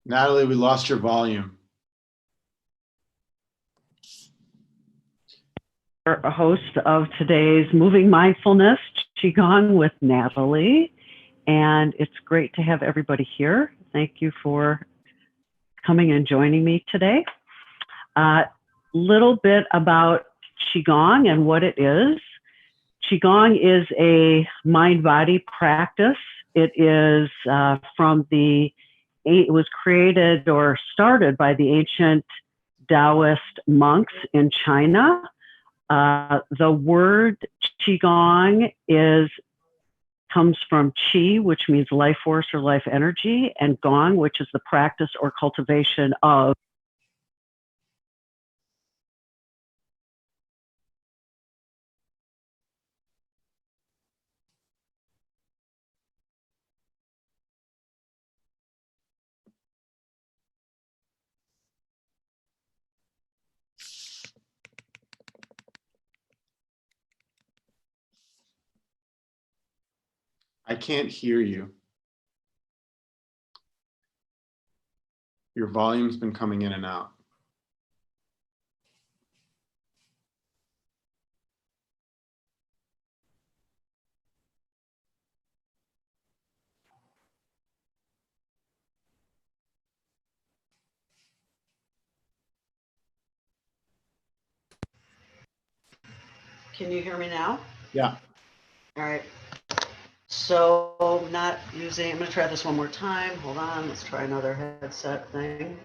Natalie, we lost your volume. A host of today's Moving Mindfulness Qigong with Natalie, and it's great to have everybody here. Thank you for coming and joining me today. Little bit about Qigong and what it is. Qigong is a mind-body practice. It is it was created or started by the ancient Taoist monks in China. The word Qigong comes from Qi, which means life force or life energy, and Gong, which is the practice or cultivation of. I can't hear you. Your volume's been coming in and out. Can you hear me now? Yeah. All right. So I'm going to try this one more time. Hold on, let's try another headset thing.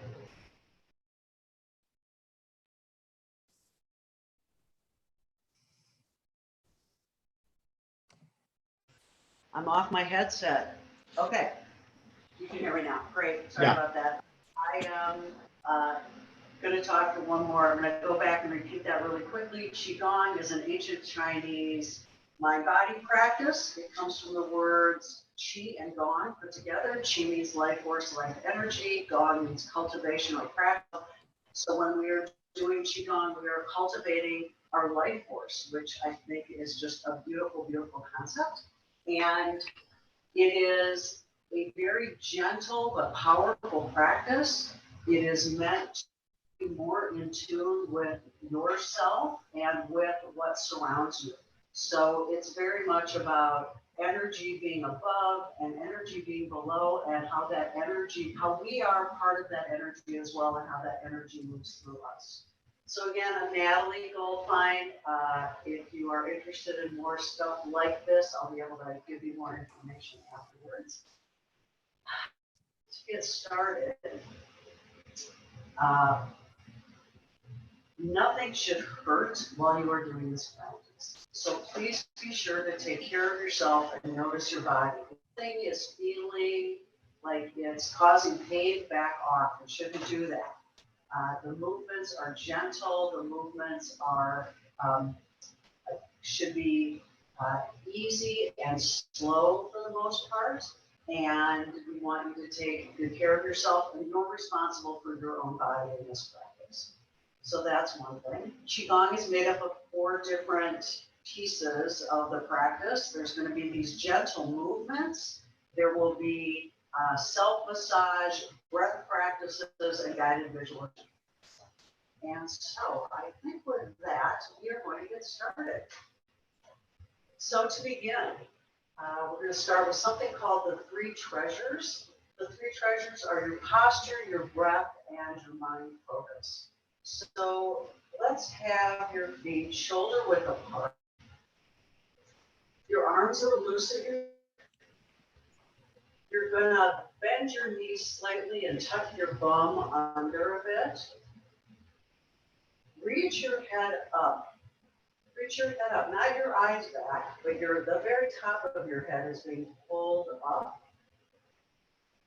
I'm off my headset. Okay. You can hear me now. Great. Sorry about that. I am going to talk for one more. I'm going to go back and repeat that really quickly. Qigong is an ancient Chinese mind-body practice. It comes from the words Qi and Gong put together. Qi means life force, life energy. Gong means cultivation or practice. So when we are doing Qigong, we are cultivating our life force, which I think is just a beautiful, beautiful concept. And it is a very gentle but powerful practice. It is meant to be more in tune with yourself and with what surrounds you. So it's very much about energy being above and energy being below, and how we are part of that energy as well, and how that energy moves through us. So again, I'm Natalie Goldfine. If you are interested in more stuff like this, I'll be able to give you more information afterwards. To get started, nothing should hurt while you are doing this practice. So please be sure to take care of yourself and notice your body. If something is feeling like it's causing pain, back off. It shouldn't do that. The movements are gentle. The movements should be easy and slow for the most part. And we want you to take good care of yourself, and you're responsible for your own body in this practice. So that's one thing. Qigong is made up of 4 different pieces of the practice. There's going to be these gentle movements. There will be self-massage, breath practices, and guided visualization. And so I think with that, we are going to get started. So to begin, we're going to start with something called the 3 treasures. The 3 treasures are your posture, your breath, and your mind focus. So let's have your feet shoulder width apart. Your arms are loose at You're going to bend your knees slightly and tuck your bum under a bit. Reach your head up. Reach your head up, not your eyes back, but the very top of your head is being pulled up.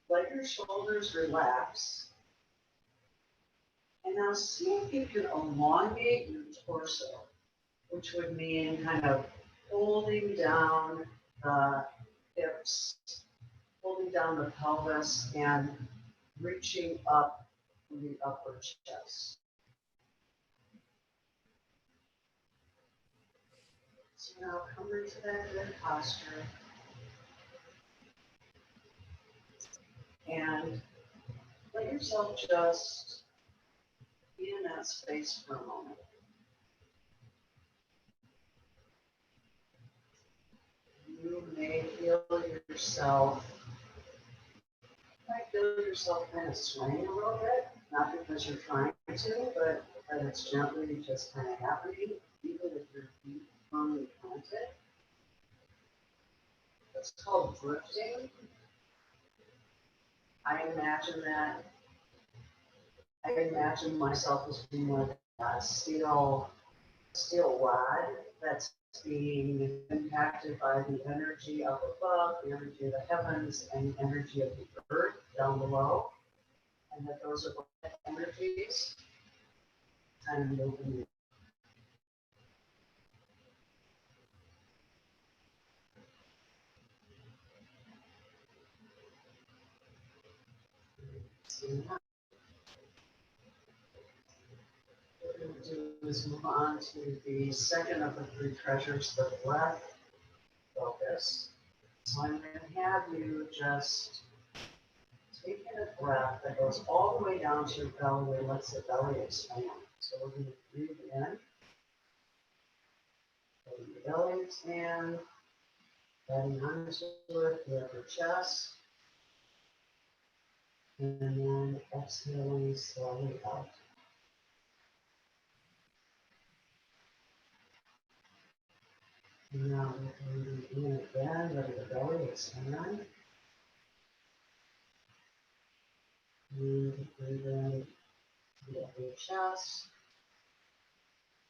Let your shoulders relax. And now see if you can elongate your torso, which would mean kind of holding down the hips, holding down the pelvis, and reaching up from the upper chest. So now come into that good posture. And let yourself just be in that space for a moment. You may feel yourself, kind of swaying a little bit, not because you're trying to, but that it's gently just kind of happening, even if your feet firmly planted. It's called drifting. I imagine myself as being like a steel rod that's being impacted by the energy up above, the energy of the heavens, and the energy of the earth down below. And that those are both energies kind of moving. What we're going to do is move on to the second of the three treasures, the breath focus. So I'm going to have you just take in a breath that goes all the way down to your belly and lets the belly expand. So we're going to breathe in, letting the belly expand, adding onto it, the upper chest, and then exhaling slowly out. And now we're breathing in again, letting the belly expand. And breathe in to the upper chest.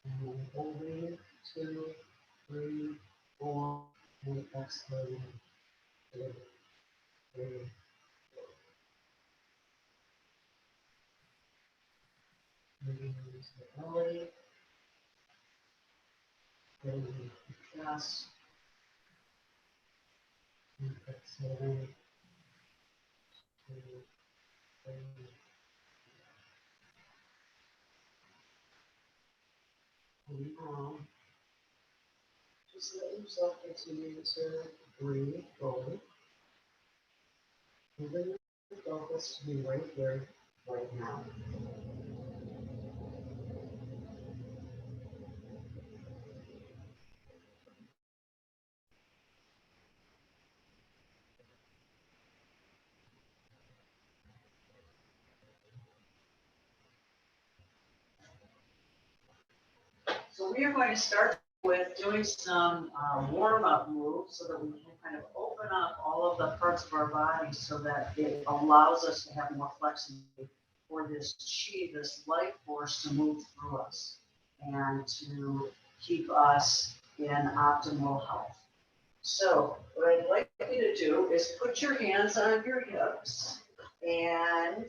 And then holding 2, 3, 4, and exhaling 2, 3. Moving into the belly, getting into the chest, and exhaling 2, 3. And now, just let yourself continue to breathe fully. Moving the focus to be right here, right now. So we are going to start with doing some warm-up moves so that we can kind of open up all of the parts of our body so that it allows us to have more flexibility for this chi, this life force to move through us and to keep us in optimal health. So what I'd like you to do is put your hands on your hips and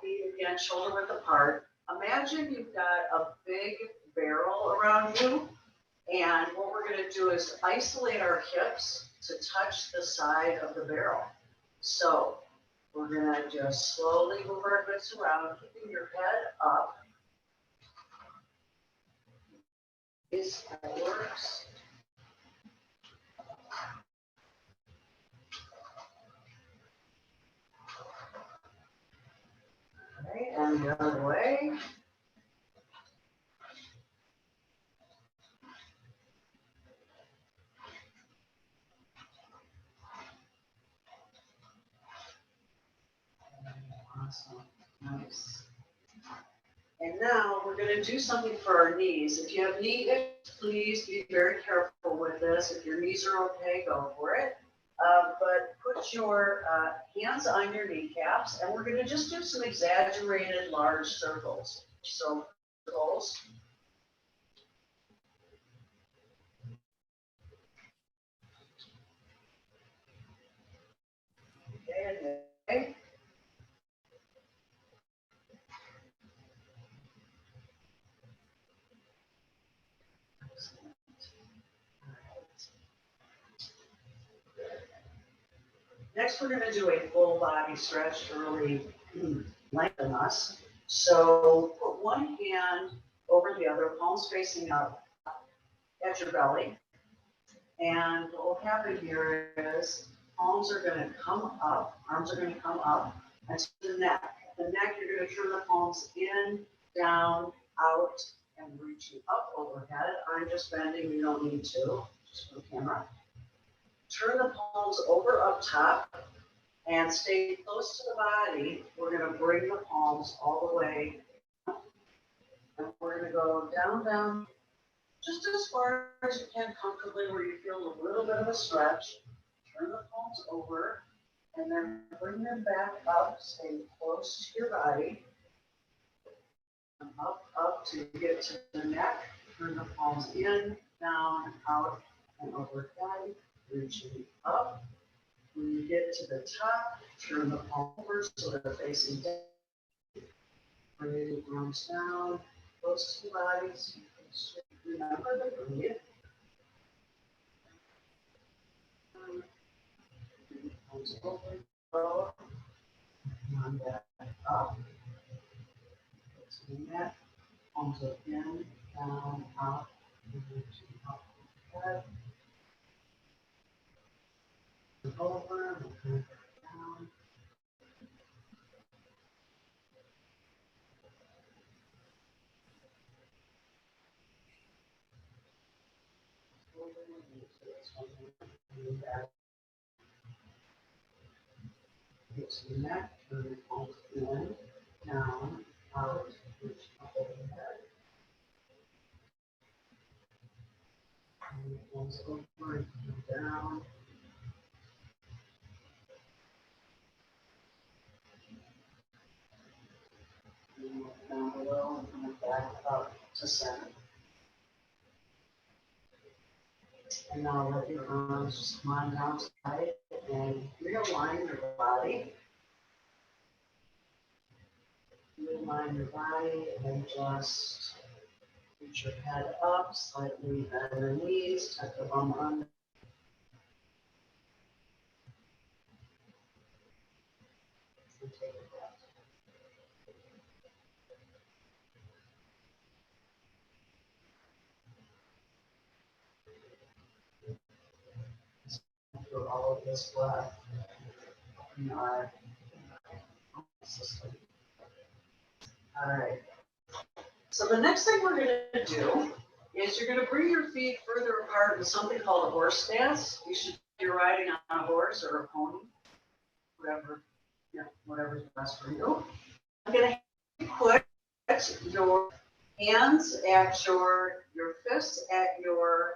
feet again shoulder width apart. Imagine you've got a big barrel around you, and what we're going to do is isolate our hips to touch the side of the barrel. So we're going to just slowly move our hips around, keeping your head up. This works. Okay, and the other way. Awesome. Nice. And now we're going to do something for our knees. If you have knee issues, please be very careful with this. If your knees are okay, go for it. But put your hands on your kneecaps, and we're going to just do some exaggerated large circles. So circles. Okay. Next, we're going to do a full body stretch to really lengthen us. So put one hand over the other, palms facing up at your belly. And what will happen here is palms are going to come up, arms are going to come up and to the neck. the neck, you're gonna turn the palms in, down, out, and reaching up overhead. I'm just bending, you don't need to, just for the camera. Turn the palms over up top and stay close to the body. We're gonna bring the palms all the way. And we're gonna go down, down, just as far as you can comfortably where you feel a little bit of a stretch. Turn the palms over and then bring them back up, stay close to your body. And up to get to the neck. Turn the palms in, down, out, and overhead. Reaching up. When you get to the top, turn the palm over so they're facing down. Bring the arms down, close to the body. So you can remember to breathe. Palms over, low, and back up. To the neck, palms up in, down, out, and reaching up. Head. Over, and down. Get to the neck, turn the palms in, down, out, reach up overhead. And the palms over and down. And look down below and come back up to center. And now let your arms just come on down tight and realign your body. Realign your body and just reach your head up, slightly bend the knees, tuck the bum under. And take a breath. Through all of this breath in our system. All right. So the next thing we're going to do is you're going to bring your feet further apart in something called a horse stance. You should be riding on a horse or a pony, whatever's best for you. I'm going to put your hands at your fists at your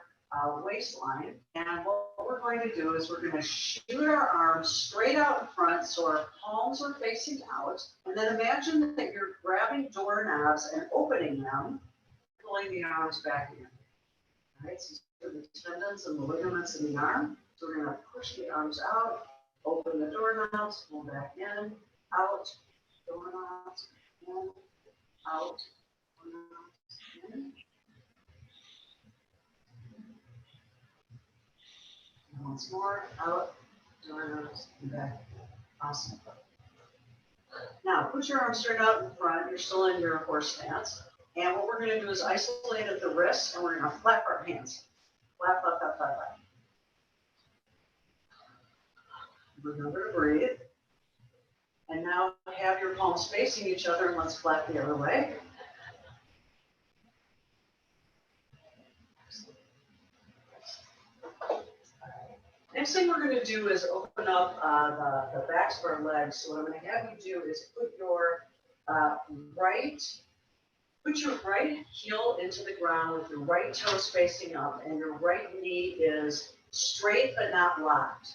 waistline, and what we're going to do is we're going to shoot our arms straight out in front so our palms are facing out, and then imagine that you're grabbing doorknobs and opening them, pulling the arms back in. All right, so the tendons and the ligaments in the arm. So we're going to push the arms out, open the doorknobs, pull back in, out, doorknobs, in, out, doorknobs, in. And once more, out, doorknobs, and back. Awesome. Now, put your arms straight out in front. You're still in your horse stance. And what we're going to do is isolate at the wrists, and we're going to flap our hands. Flap, flap, flap, flap, flap. Remember to breathe. And now have your palms facing each other, and let's flap the other way. Next thing we're going to do is open up the backs of our legs. So what I'm going to have you do is put your right heel into the ground with your right toes facing up, and your right knee is straight but not locked.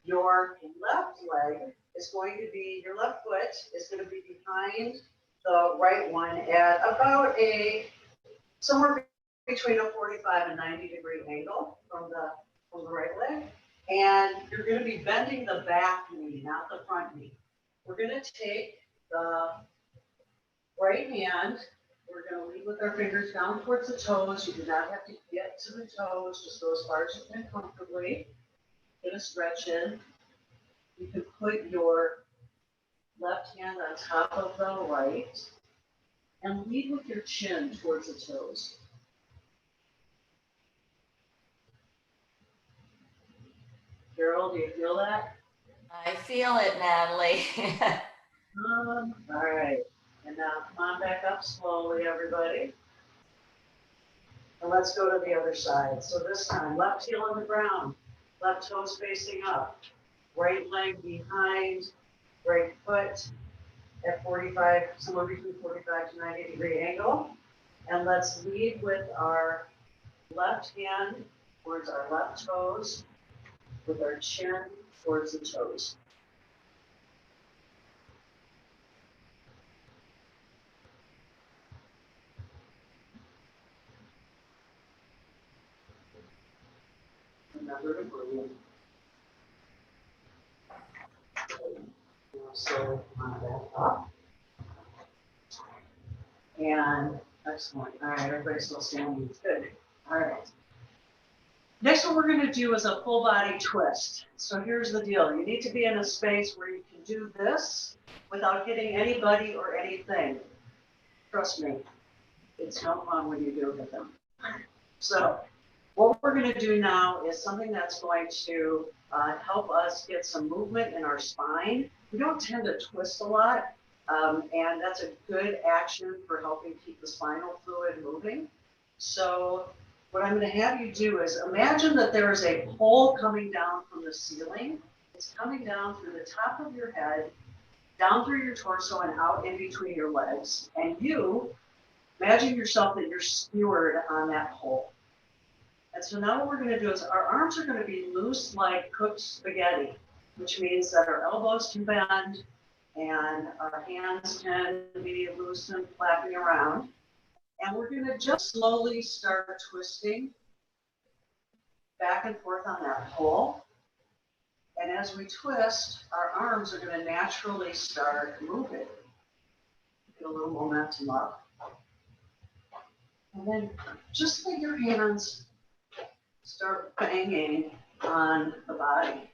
Your left leg is going to be, your left foot is going to be behind the right one at about somewhere between a 45 and 90-degree angle from the right leg. And you're going to be bending the back knee, not the front knee. We're going to take the right hand. We're going to lead with our fingers down towards the toes. You do not have to get to the toes, just go as far as you can comfortably. Get a stretch in. You can put your left hand on top of the right and lead with your chin towards the toes. Carol, do you feel that? I feel it, Natalie. All right. And now come on back up slowly, everybody. And let's go to the other side. So this time, left heel on the ground, left toes facing up, right leg behind, right foot at 45, somewhere between 45 to 90-degree angle. And let's lead with our left hand towards our left toes, with our chin towards the toes. Remember to breathe. So come on back up. And excellent. All right, everybody's still standing. Good. All right. Next, what we're going to do is a full body twist. So here's the deal. You need to be in a space where you can do this without hitting anybody or anything. Trust me, it's no fun when you do hit them. So what we're going to do now is something that's going to help us get some movement in our spine. We don't tend to twist a lot, and that's a good action for helping keep the spinal fluid moving. So what I'm going to have you do is imagine that there is a pole coming down from the ceiling. It's coming down through the top of your head, down through your torso and out in between your legs. And you imagine yourself that you're skewered on that pole. And so now what we're going to do is our arms are going to be loose like cooked spaghetti, which means that our elbows can bend and our hands can be loose and flapping around. And we're going to just slowly start twisting back and forth on that pole. And as we twist, our arms are going to naturally start moving. Get a little momentum up. And then just let your hands start banging on the body.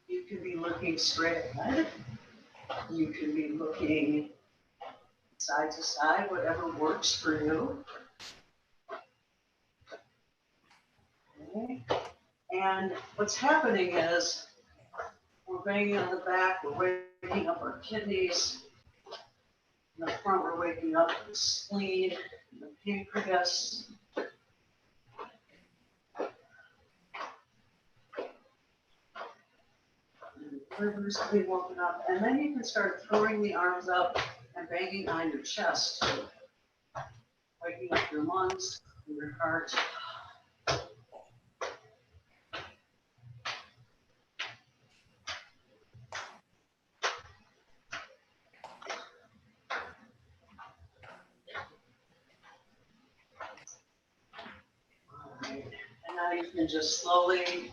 You can be looking straight ahead. You can be looking side to side, whatever works for you. Okay. And what's happening is we're banging on the back, we're waking up our kidneys. In the front, we're waking up the spleen, the pancreas. Livers can be woken up, and then you can start throwing the arms up and banging on your chest, waking up your lungs and your heart. All right. And now you can just slowly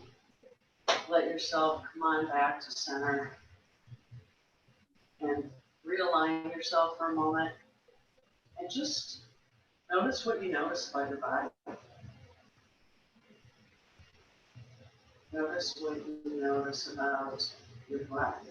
let yourself come on back to center and realign yourself for a moment and just notice what you notice about your body. Notice what you notice about your breath.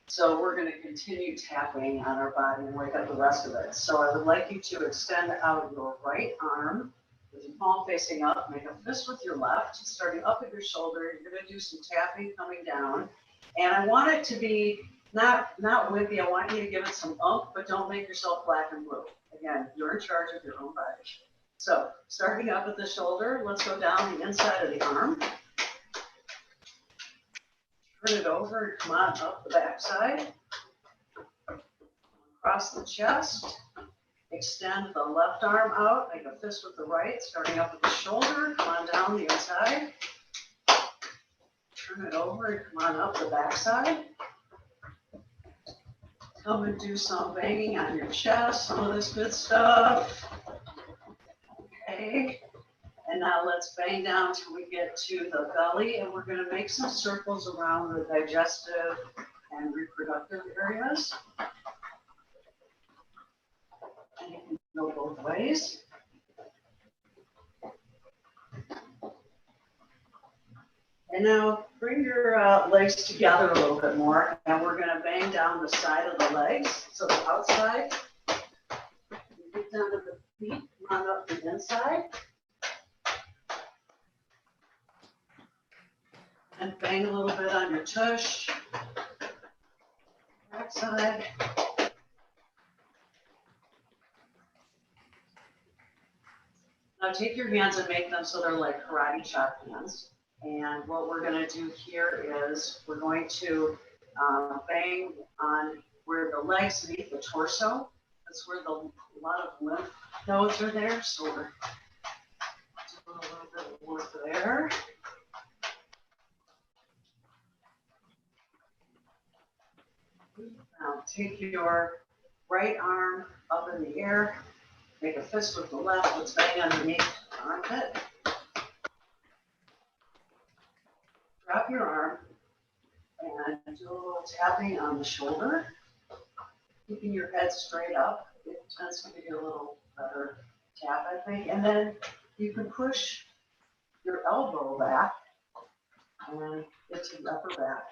So we're going to continue tapping on our body and wake up the rest of it. So I would like you to extend out your right arm with your palm facing up. Make a fist with your left, starting up at your shoulder. You're going to do some tapping coming down. And I want it to be not wimpy. I want you to give it some oomph, but don't make yourself black and blue. Again, you're in charge of your own body. So starting up at the shoulder, let's go down the inside of the arm. Turn it over and come on up the backside. Across the chest. Extend the left arm out. Make a fist with the right, starting up at the shoulder. Come on down the inside. Turn it over and come on up the backside. Come and do some banging on your chest, some of this good stuff. Okay. And now let's bang down till we get to the belly, and we're going to make some circles around the digestive and reproductive areas. And you can ways. And now bring your legs together a little bit more, and we're going to bang down the side of the legs. So the outside, you get down to the feet, come on up the inside. And bang a little bit on your tush. Backside. Now take your hands and make them so they're like karate chop hands. And what we're going to do here is we're going to bang on where the legs meet the torso. That's where a lot of lymph nodes are there. So we're doing a little bit of work there. Now take your right arm up in the air. Make a fist with the left. Let's bang underneath the armpit. Drop your arm and do a little tapping on the shoulder, keeping your head straight up. It tends to give you a little better tap, I think. And then you can push your elbow back and get to the upper back.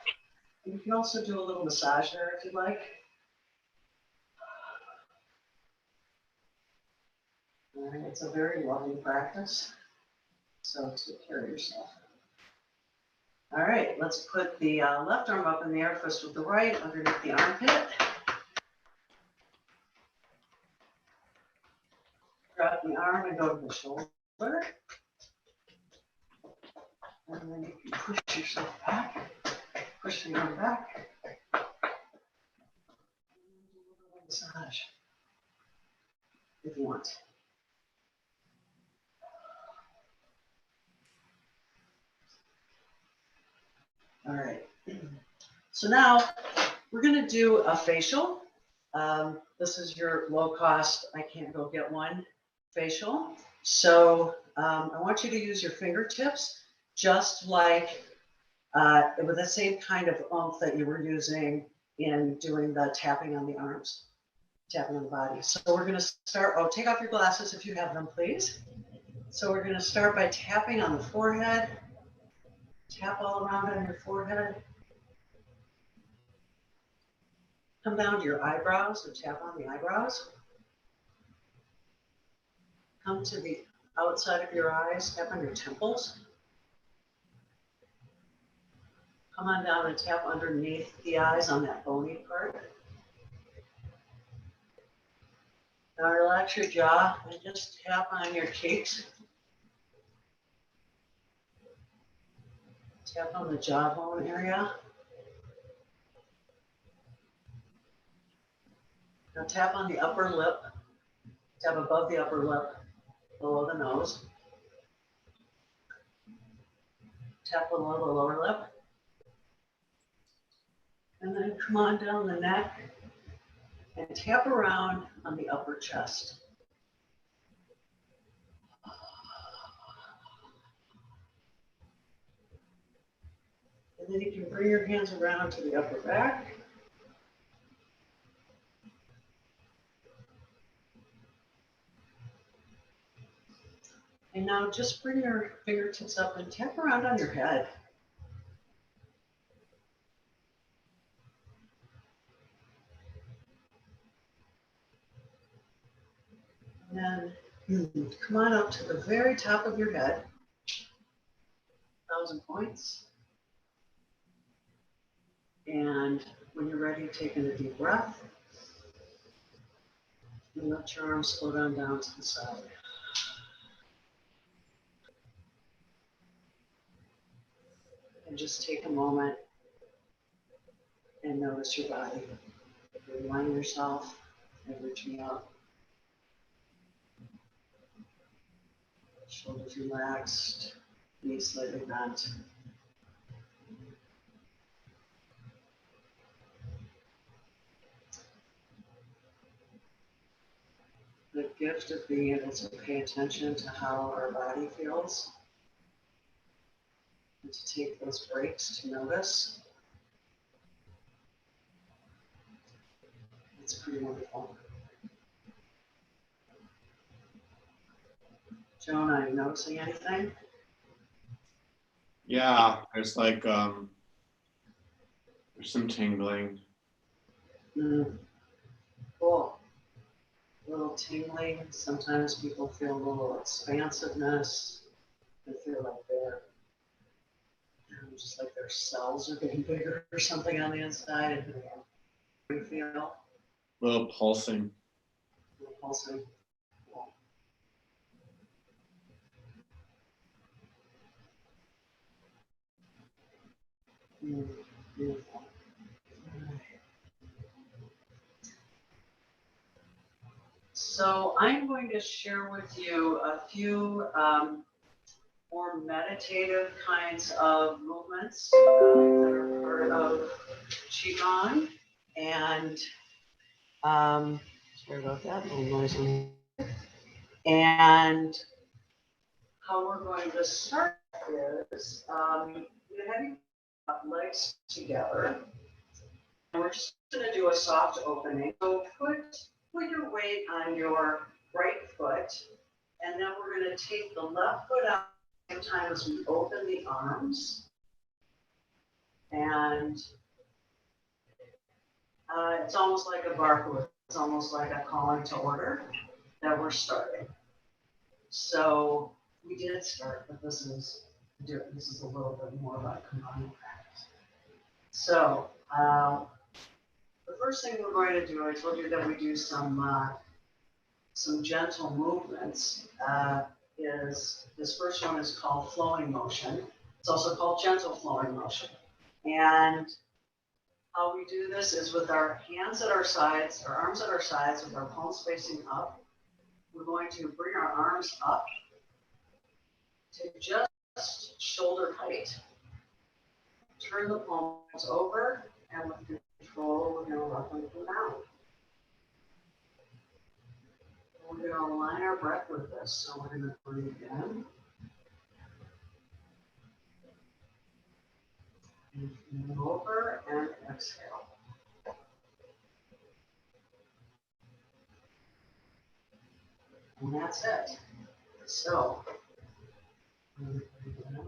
And you can also do a little massage there if you'd like. All right, it's a very loving practice. So take care of yourself. All right, let's put the left arm up in the air, fist with the right, underneath the armpit. Drop the arm and go to the shoulder. And then you can push yourself back, push the arm back. And do a little massage if you want. All right, so now we're going to do a facial. This is your low cost, I can't go get one facial. So I want you to use your fingertips just like with the same kind of oomph that you were using in doing the tapping on the arms, tapping on the body. So we're going to start, take off your glasses if you have them, please. So we're going to start by tapping on the forehead. Tap all around on your forehead. Come down to your eyebrows and tap on the eyebrows. Come to the outside of your eyes, tap on your temples. Come on down and tap underneath the eyes on that bony part. Now relax your jaw and just tap on your cheeks. Tap on the jawbone area. Now tap on the upper lip. Tap above the upper lip, below the nose. Tap below the lower lip. And then come on down the neck and tap around on the upper chest. And then you can bring your hands around to the upper back. And now just bring your fingertips up and tap around on your head. And then come on up to the very top of your head. 1,000 points. And when you're ready, take in a deep breath. And let your arms slow down to the side. And just take a moment and notice your body. Remind yourself of reaching up. Shoulders relaxed, knees slightly bent. The gift of being able to pay attention to how our body feels and to take those breaks to notice. It's pretty wonderful. Joan, are you noticing anything? Yeah, there's like there's some tingling. Cool. A little tingling. Sometimes people feel a little expansiveness. They feel like they're just like their cells are getting bigger or something on the inside. And you feel A little pulsing. pulsing. Cool. Beautiful. So I'm going to share with you a few more meditative kinds of movements that are part of Qigong. And sorry about that, little noise on. And how we're going to start is having legs together. And we're just going to do a soft opening. So put your weight on your right foot, and then we're going to take the left foot out at the same time as we open the arms. And it's almost like a barcode. It's almost like a calling to order that we're starting. So we did start, but this is a little bit more about combined practice. So the first thing we're going to do, I told you that we do some gentle movements. Is this first one is called flowing motion. It's also called gentle flowing motion. And how we do this is with our hands at our sides, our arms at our sides, with our palms facing up. We're going to bring our arms up to just shoulder height. Turn the palms over, and with control, we're going to let them come down. We're going to align our breath with this. So we're going to breathe in. And over and exhale. And that's it. So, breathe in.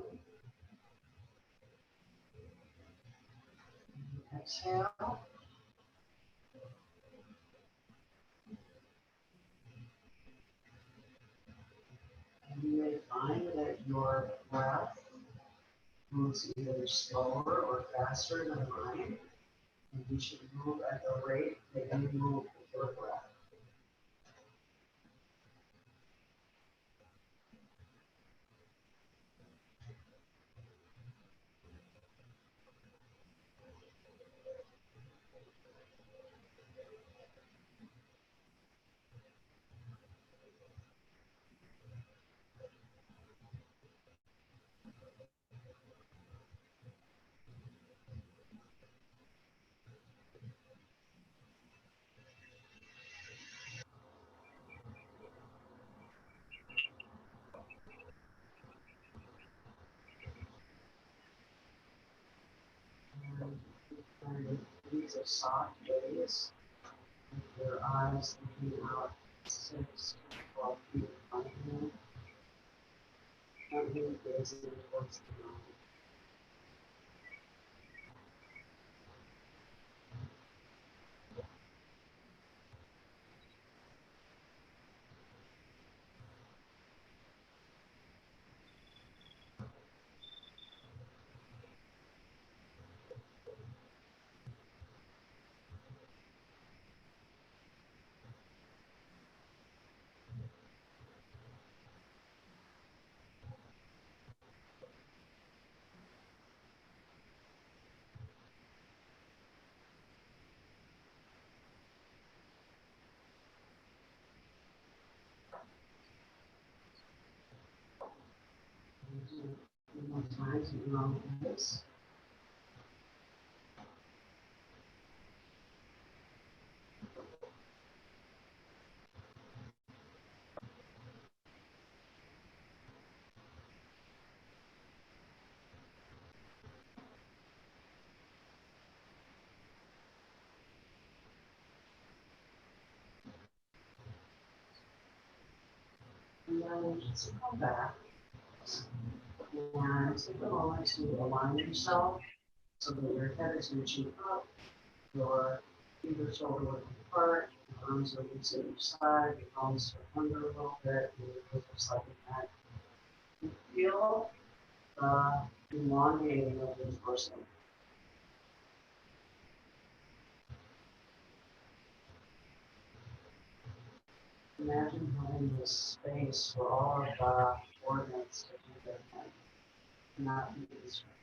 Exhale. And you may find that your breath moves either slower or faster than mine. And you should move at the rate that you move with your breath. And these are soft gaze. With your eyes looking out 6 to 12 feet in front of you. Gently gazing towards the moon. More times in your own pace. And then just come back and take a moment to align yourself so that your head is reaching up, your feet or shoulder width apart, your arms are loose at each side, your palms are under a little bit, and your hips are slightly back. You feel the elongating of your torso. Imagine having this space for all of the organs to do their thing, not be distracted.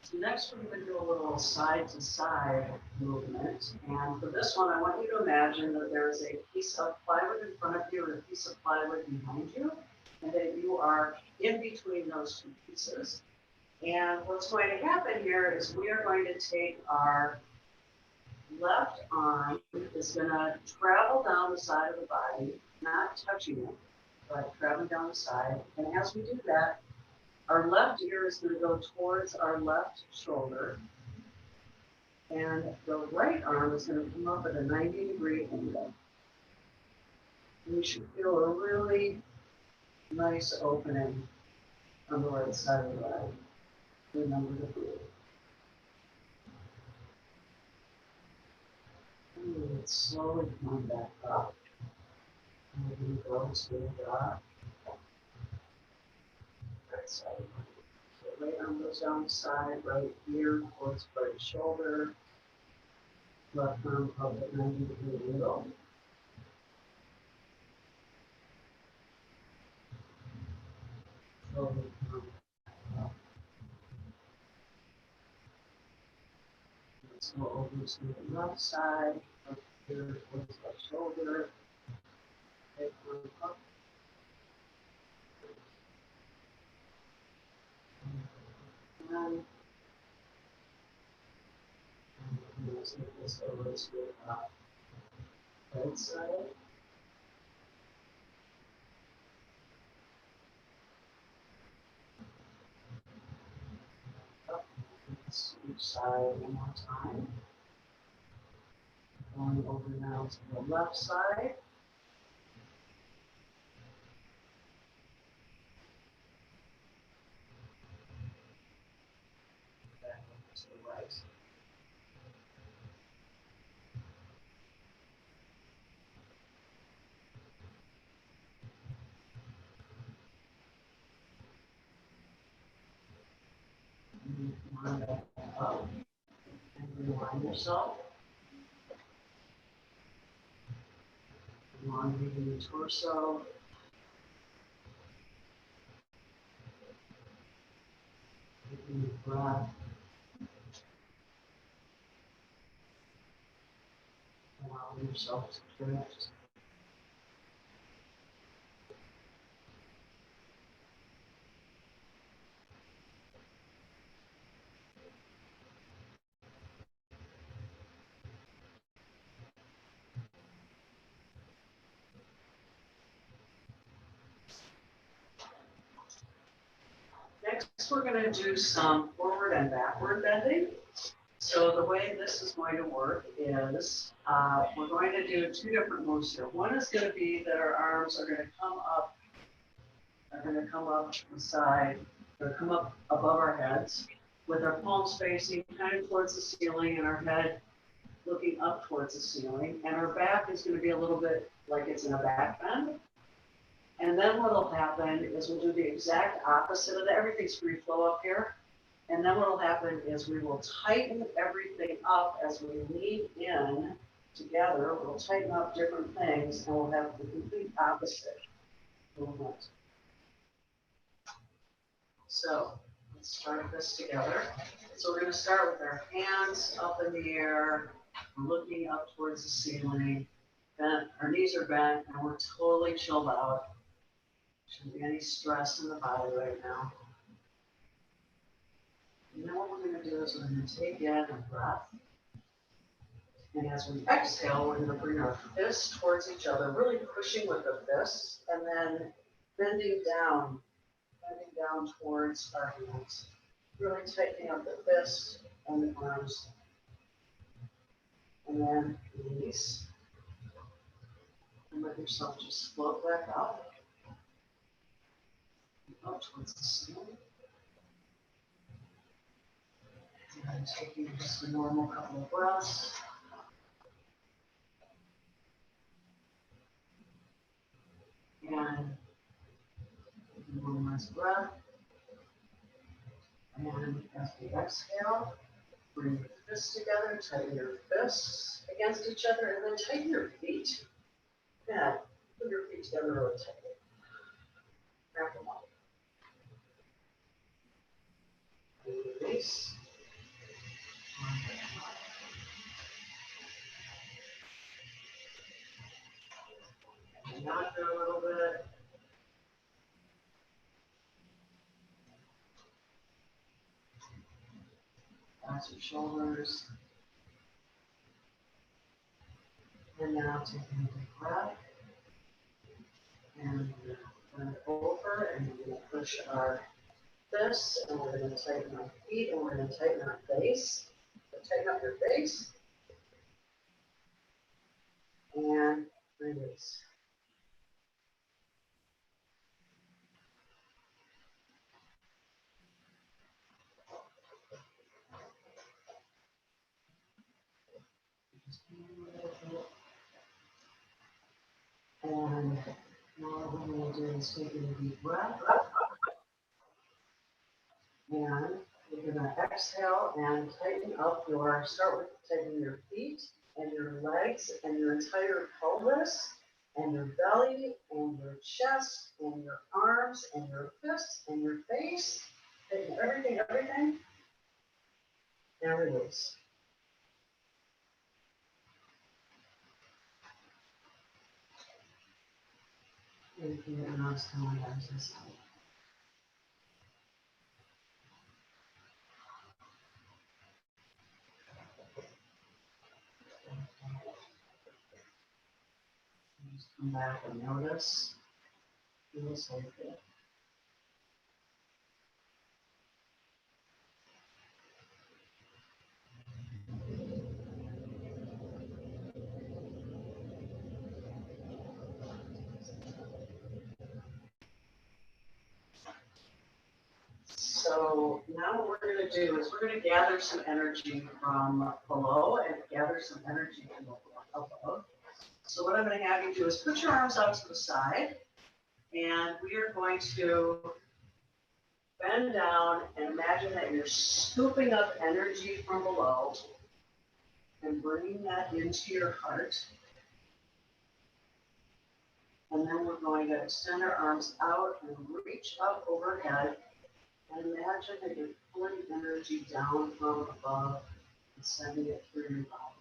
So next, we're going to do a little side-to-side movement. And for this one, I want you to imagine that there is a piece of plywood in front of you and a piece of plywood behind you, and that you are in between those two pieces. And what's going to happen here is we are going to take our left arm is going to travel down the side of the body, not touching it, but traveling down the side. And as we do that, our left ear is going to go towards our left shoulder. And the right arm is going to come up at a 90-degree angle. And you should feel a really nice opening on the right side of the body. Remember to breathe. And let's slowly come back up. And we're going to go to the right side. So right arm goes down the side, right ear towards right shoulder, left arm up at 90-degree angle. Slowly come back up. Let's go over to the left side, up here towards left shoulder, right arm up. And let's take this over to the right side. Up each side one more time. Going over now to the left side. Back over to the right. And come on back up. And rewind yourself. Elongating the torso. Taking a breath. Allowing yourself to drift. Next, we're going to do some forward and backward bending. So the way this is going to work is we're going to do two different moves here. One is going to be that our arms are going to come up, the side, or come up above our heads with our palms facing kind of towards the ceiling and our head looking up towards the ceiling. And our back is going to be a little bit like it's in a back bend. And then what will happen is we'll do the exact opposite of that. Everything's free flow up here. And then what will happen is we will tighten everything up as we lean in together. We'll tighten up different things and we'll have the complete opposite movement. So let's start this together. So we're going to start with our hands up in the air, looking up towards the ceiling. Bent, our knees are bent, and we're totally chilled out. Shouldn't be any stress in the body right now. And then what we're going to do is we're going to take in a breath. And as we exhale, we're going to bring our fists towards each other, really pushing with the fists, and then bending down towards our hands. Really tightening up the fist, and the arms. And then release. And let yourself just float back up. Up towards the ceiling. And taking just a normal couple of breaths. And one last breath. And as we exhale, bring your fists together, tighten your fists against each other, and then tighten your feet. Yeah, put your feet together really tightly. Wrap them up. Release. Hang on for a little bit. Relax your shoulders. And now take a deep breath. And we're going to turn over and we're going to push our fists and we're going to tighten our feet and we're going to tighten our face. So tighten up your face. And release. And now what we're going to do is take a deep breath. And you're going to exhale and tighten up your, start with tightening your feet and your legs and your entire pelvis and your belly and your chest and your arms and your fists and your face. Tighten everything, everything. And release. And you can get your arms coming down to the side. Just come back and notice. Feel safe there. So now what we're going to do is we're going to gather some energy from below and gather some energy from above. So what I'm going to have you do is put your arms out to the side, and we are going to bend down and imagine that you're scooping up energy from below and bringing that into your heart. And then we're going to extend our arms out and reach up overhead. And imagine that you're pulling energy down from above and sending it through your body.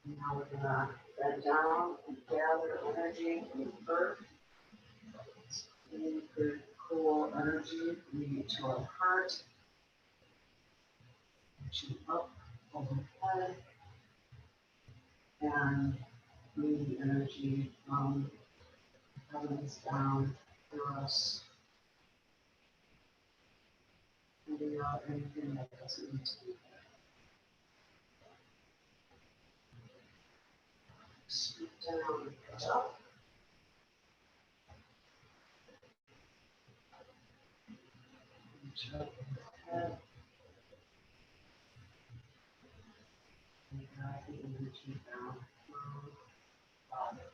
And now we're going to bend down and gather energy from the earth. It's really good, cool energy leading to our heart. Reaching up overhead. And bringing energy from the heavens down through us. Moving out anything that doesn't need to be there. Scoop down and push up. Reach up overhead. And drag the energy down through the body.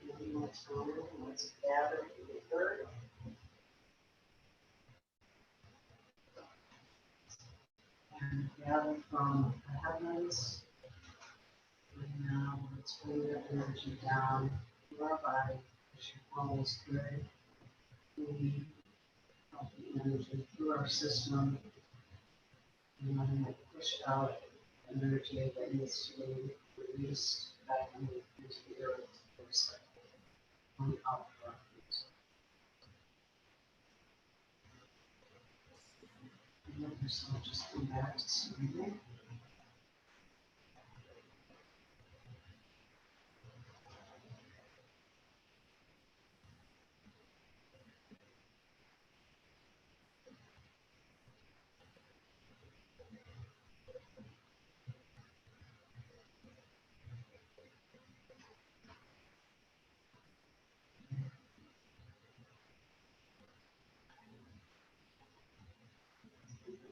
One more time, let's gather to the earth. And gather from the heavens. And now let's bring that energy down to our body, almost good. We help the energy through our system and then push out energy that needs to be released back into the earth for recycling on out of our feet. And let yourself just come back to surrender.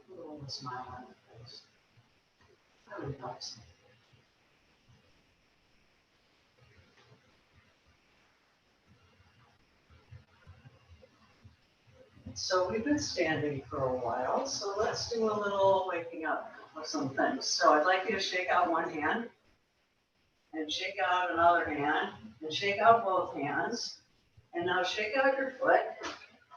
Put a little smile on your face. Really helps. So we've been standing for a while, so let's do a little waking up of some things. So I'd like you to shake out one hand, and shake out another hand, and shake out both hands. And now shake out your foot,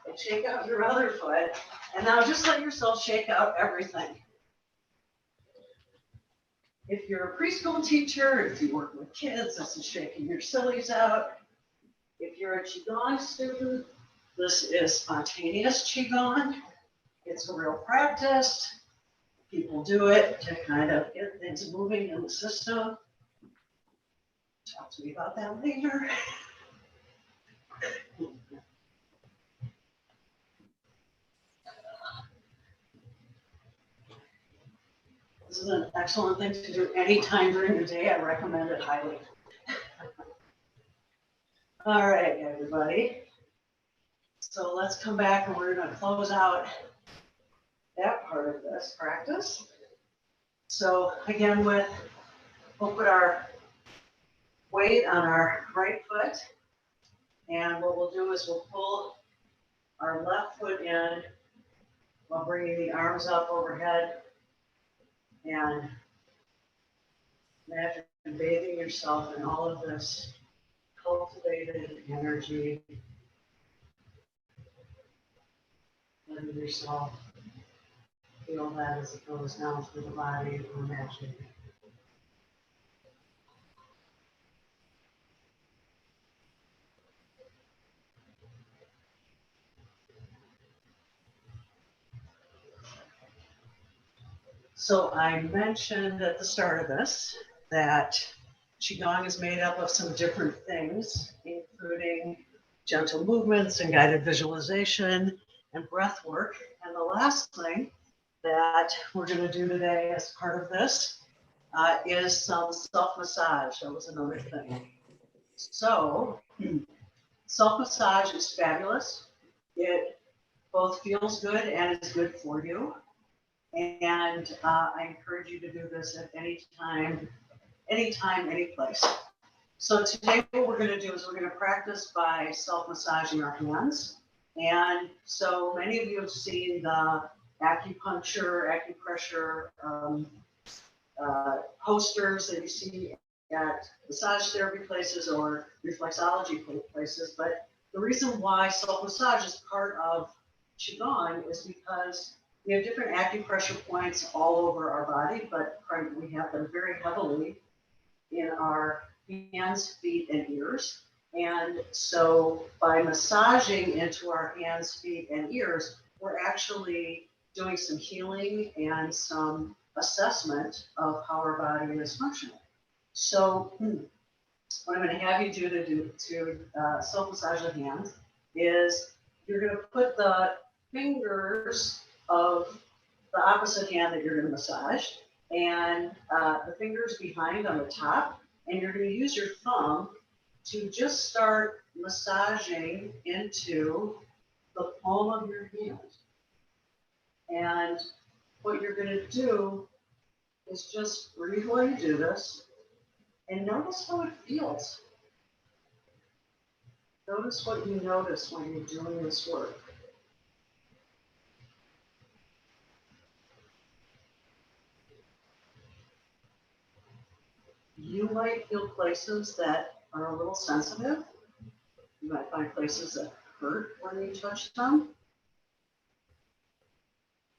and shake out your other foot, and now just let yourself shake out everything. If you're a preschool teacher, if you work with kids, this is shaking your sillies out. If you're a Qigong student, this is spontaneous Qigong. It's a real practice. People do it to kind of get things moving in the system. Talk to me about that later. This is an excellent thing to do anytime during the day. I recommend it highly. All right, everybody. So let's come back and we're going to close out that part of this practice. So again, we'll put our weight on our right foot. And what we'll do is we'll pull our left foot in while bringing the arms up overhead. And imagine bathing yourself in all of this cultivated energy. Letting yourself feel that as it goes down through the body, imagine. So I mentioned at the start of this that Qigong is made up of some different things, including gentle movements and guided visualization and breath work. And the last thing that we're going to do today as part of this is some self-massage. That was another thing. So self-massage is fabulous. It both feels good and is good for you. And I encourage you to do this at any time, any place. So today what we're going to do is we're going to practice by self-massaging our hands. And so many of you have seen the acupressure posters that you see at massage therapy places or reflexology places. But the reason why self-massage is part of Qigong is because we have different acupressure points all over our body, but we have them very heavily in our hands, feet, and ears. And so by massaging into our hands, feet, and ears, we're actually doing some healing and some assessment of how our body is functioning. So what I'm going to have you do to self-massage the hands is you're going to put the fingers of the opposite hand that you're going to massage and the fingers behind on the top, and you're going to use your thumb to just start massaging into the palm of your hand. And what you're going to do is just breathe while you do this and notice how it feels. Notice what you notice when you're doing this work. You might feel places that are a little sensitive. You might find places that hurt when you touch them.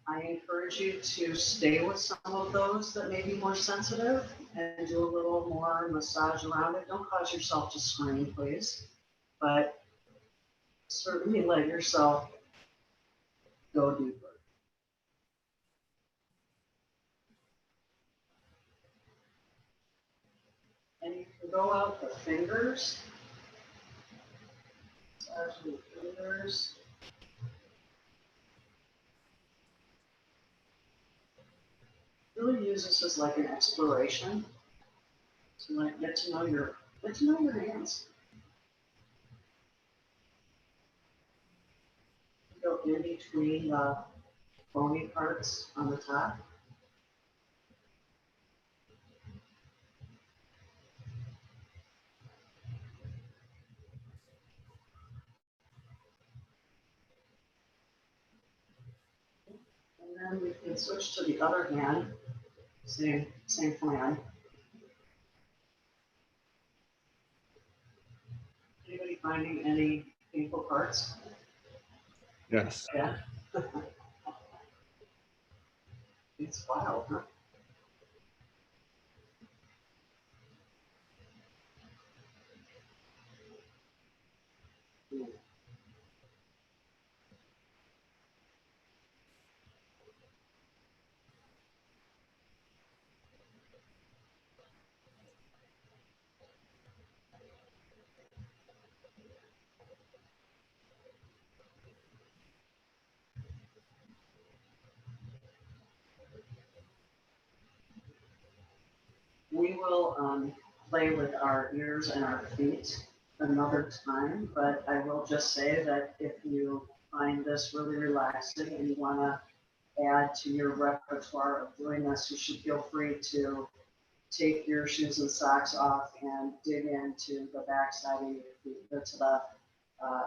I encourage you to stay with some of those that may be more sensitive and do a little more massage around it. Don't cause yourself to scream, please, but certainly let yourself go deeper. And you can go out the fingers, massage the fingers. Really use this as like an exploration to like get to know your hands. Go in between the bony parts on the top. And then we can switch to the other hand. Same plan. Anybody finding any painful parts? Yes. Yeah. It's wild, huh? We will play with our ears and our feet another time, but I will just say that if you find this really relaxing and you want to add to your repertoire of doing this, you should feel free to take your shoes and socks off and dig into the backside of your feet, uh,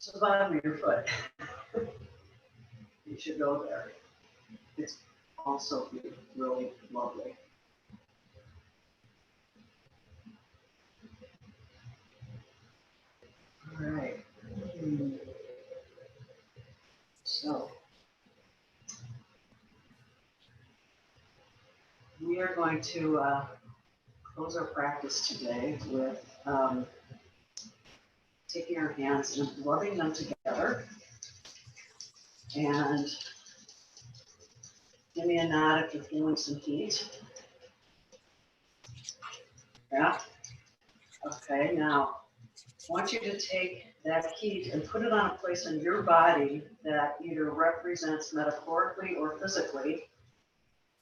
to the bottom of your foot. You should go there. It's also really lovely. All right. So we are going to close our practice today with taking our hands and rubbing them together. And give me a nod if you're feeling some heat. Yeah? Okay, now I want you to take that heat and put it on a place in your body that either represents metaphorically or physically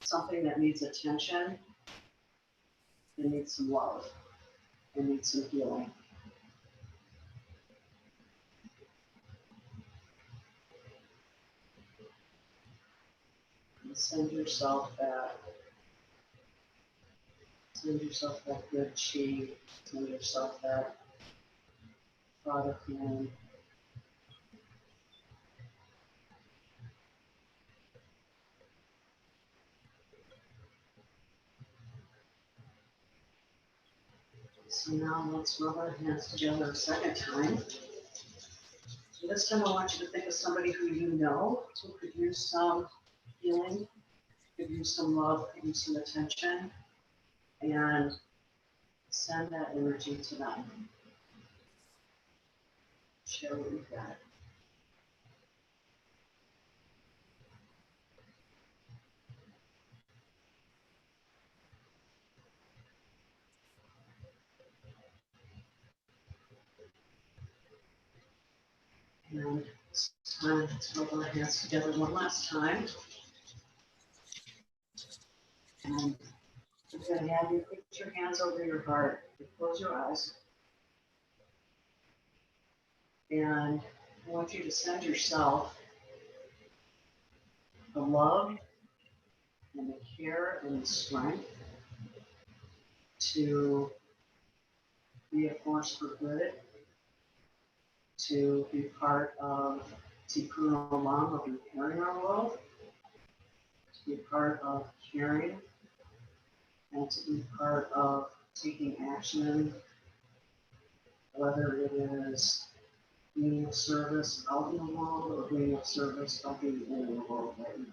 something that needs attention, and needs some love, and needs some healing. And send yourself that good chi, send yourself that thought of healing. So now let's rub our hands together a second time. So this time I want you to think of somebody who you know who could use some healing, could use some love, could use some attention, and send that energy to them. Share what you've got. And it's time to rub our hands together one last time. And I'm going to have you put your hands over your heart. Close your eyes. And I want you to send yourself the love and the care and the strength to be a force for good, to be part of Tikkun Olam, of repairing our world, to be part of caring, and to be part of taking action whether it is being of service out in the world or being of service by being in the world right now.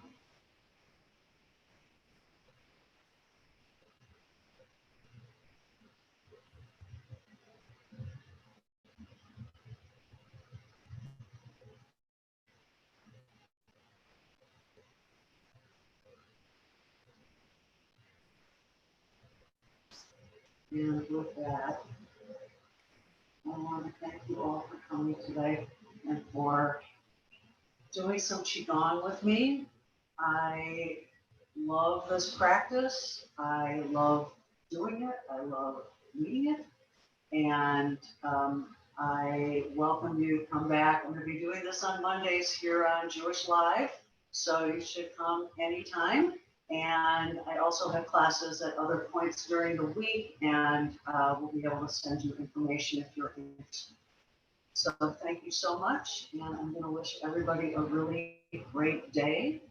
And with that, I want to thank you all for coming today and for doing some Qigong with me. I love this practice. I love doing it. I love meeting it. And I welcome you to come back. I'm going to be doing this on Mondays here on Jewish Live. So you should come anytime. And I also have classes at other points during the week, and we'll be able to send you information if you're interested. So thank you so much, and I'm going to wish everybody a really great day.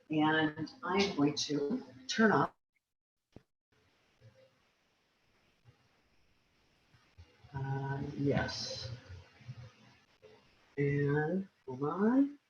And I'm going to turn off. Yes. And hold on.